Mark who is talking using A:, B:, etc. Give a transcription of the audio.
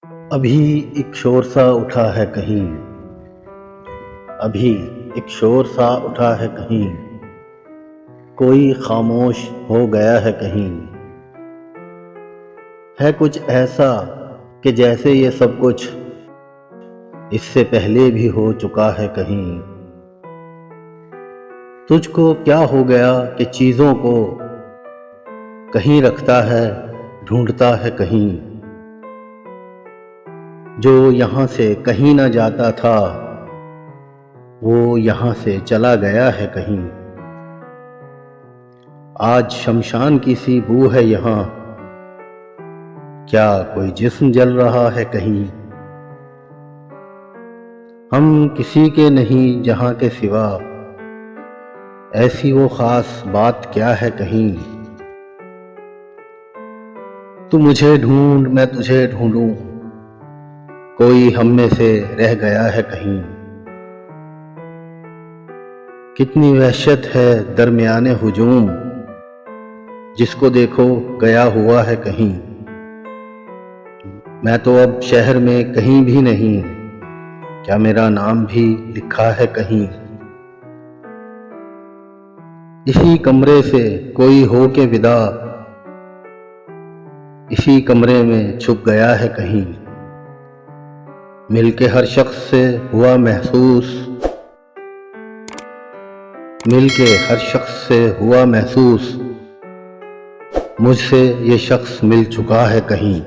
A: अभी एक शोर सा उठा है कहीं, अभी एक शोर सा उठा है कहीं, कोई खामोश हो गया है कहीं। है कुछ ऐसा कि जैसे ये सब कुछ इससे पहले भी हो चुका है कहीं। तुझको क्या हो गया कि चीज़ों को कहीं रखता है, ढूंढता है कहीं। जो यहाँ से कहीं ना जाता था, वो यहाँ से चला गया है कहीं। आज शमशान की सी बू है यहाँ, क्या कोई जिस्म जल रहा है कहीं। हम किसी के नहीं जहाँ के सिवा, ऐसी वो खास बात क्या है कहीं। तू मुझे ढूंढ मैं तुझे ढूंढूं, कोई हम में से रह गया है कहीं। कितनी वहशत है दरमियाने हुजूम, जिसको देखो गया हुआ है कहीं। मैं तो अब शहर में कहीं भी नहीं, क्या मेरा नाम भी लिखा है कहीं। इसी कमरे से कोई हो के विदा, इसी कमरे में छुप गया है कहीं। मिलके हर शख्स से हुआ महसूस, मिलके हर शख्स से हुआ महसूस, मुझसे ये शख्स मिल चुका है कहीं।